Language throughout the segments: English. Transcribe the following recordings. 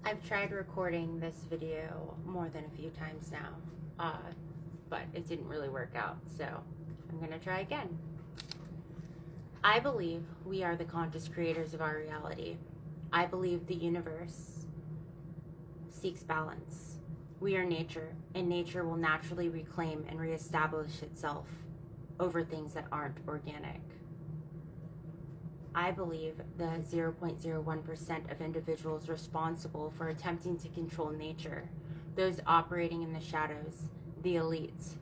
I've tried recording this video more than a few times now, but it didn't really work out, so I'm gonna try again. I believe we are the conscious creators of our reality. I believe the universe seeks balance. We are nature, and nature will naturally reclaim and reestablish itself over things that aren't organic. I believe the 0.01% of individuals responsible for attempting to control nature, those operating in the shadows, the elites,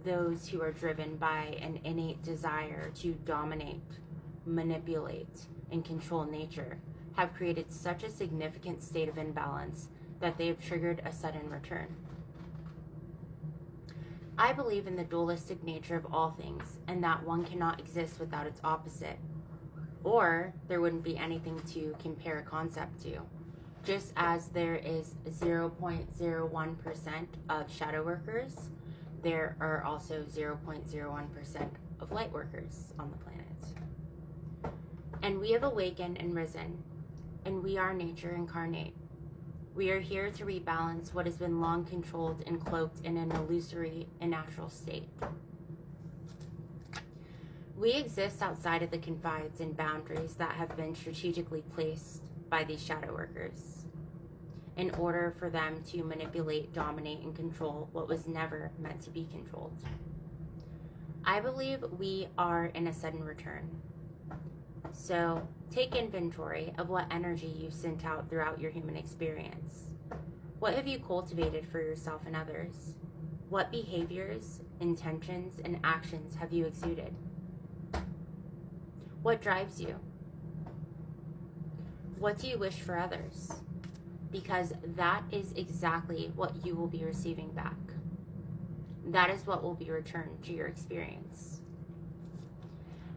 those who are driven by an innate desire to dominate, manipulate, and control nature, have created such a significant state of imbalance that they have triggered a sudden return. I believe in the dualistic nature of all things, and that one cannot exist without its opposite, or there wouldn't be anything to compare a concept to. Just as there is 0.01% of shadow workers, there are also 0.01% of light workers on the planet. And we have awakened and risen, and we are nature incarnate. We are here to rebalance what has been long controlled and cloaked in an illusory and natural state. We exist outside of the confines and boundaries that have been strategically placed by these shadow workers in order for them to manipulate, dominate, and control what was never meant to be controlled. I believe we are in a sudden return. So take inventory of what energy you've sent out throughout your human experience. What have you cultivated for yourself and others? What behaviors, intentions, and actions have you exuded? What drives you? What do you wish for others? Because that is exactly what you will be receiving back. That is what will be returned to your experience.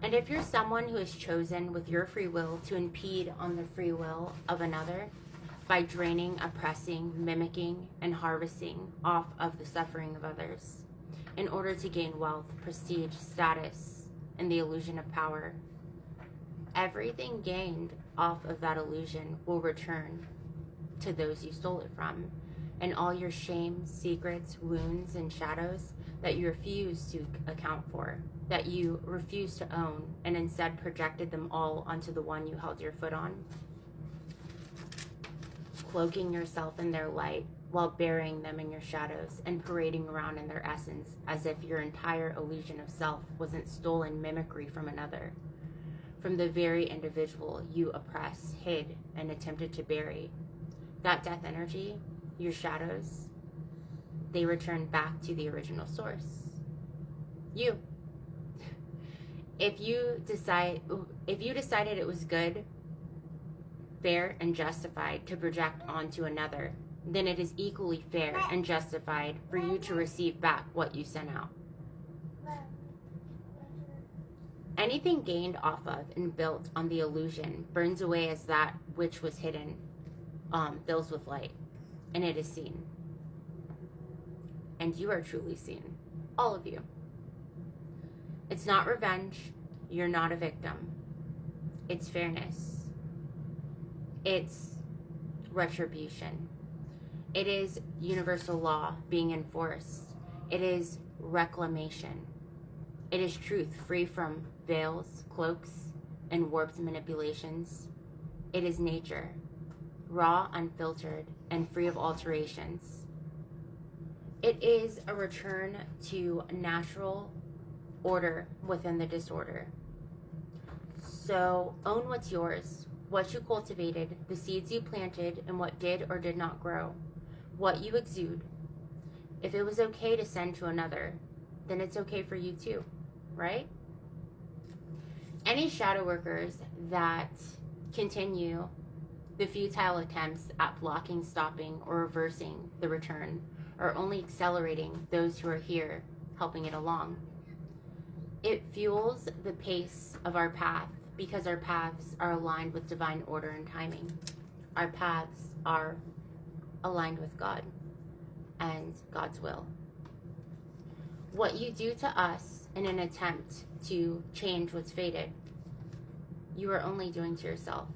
And if you're someone who has chosen with your free will to impede on the free will of another by draining, oppressing, mimicking, and harvesting off of the suffering of others in order to gain wealth, prestige, status, and the illusion of power, everything gained off of that illusion will return to those you stole it from. And all your shame, secrets, wounds, and shadows that you refuse to account for, that you refuse to own, and instead projected them all onto the one you held your foot on, cloaking yourself in their light while burying them in your shadows and parading around in their essence as if your entire illusion of self wasn't stolen mimicry from another, from the very individual you oppressed, hid, and attempted to bury. That death energy, your shadows, they return back to the original source. You. If you decided it was good, fair, and justified to project onto another, then it is equally fair and justified for you to receive back what you sent out. Anything gained off of and built on the illusion burns away as that which was hidden fills with light, and it is seen. And you are truly seen. All of you. It's not revenge. You're not a victim. It's fairness. It's retribution. It is universal law being enforced. It is reclamation. It is truth free from veils, cloaks, and warped manipulations. It is nature, raw, unfiltered, and free of alterations. It is a return to natural order within the disorder. So own what's yours, what you cultivated, the seeds you planted, and what did or did not grow, what you exude. If it was okay to send to another, then it's okay for you too, right? Any shadow workers that continue the futile attempts at blocking, stopping, or reversing the return are only accelerating those who are here, helping it along. It fuels the pace of our path because our paths are aligned with divine order and timing. Our paths are aligned with God and God's will. What you do to us in an attempt to change what's fated, you are only doing to yourself.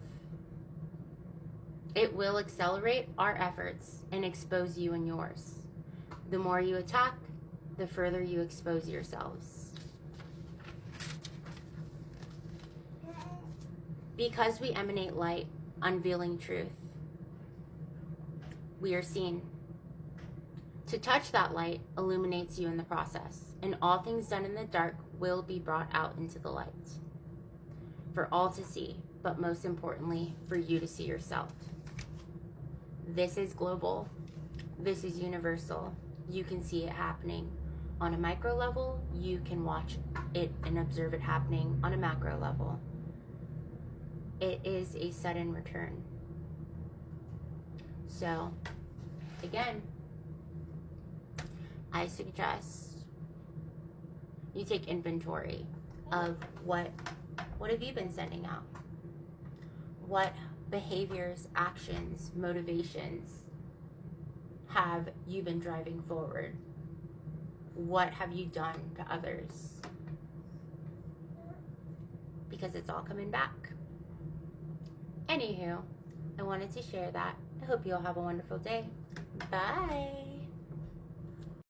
It will accelerate our efforts and expose you and yours. The more you attack, the further you expose yourselves. Because we emanate light, unveiling truth, we are seen. To touch that light illuminates you in the process, and all things done in the dark will be brought out into the light. For all to see, but most importantly, for you to see yourself. This is global. This is universal. You can see it happening on a micro level. You can watch it and observe it happening on a macro level. It is a sudden return. So, again, I suggest you take inventory of what have you been sending out? What behaviors, actions, motivations have you been driving forward? What have you done to others? Because it's all coming back. Anywho, I wanted to share that. I hope you all have a wonderful day. Bye.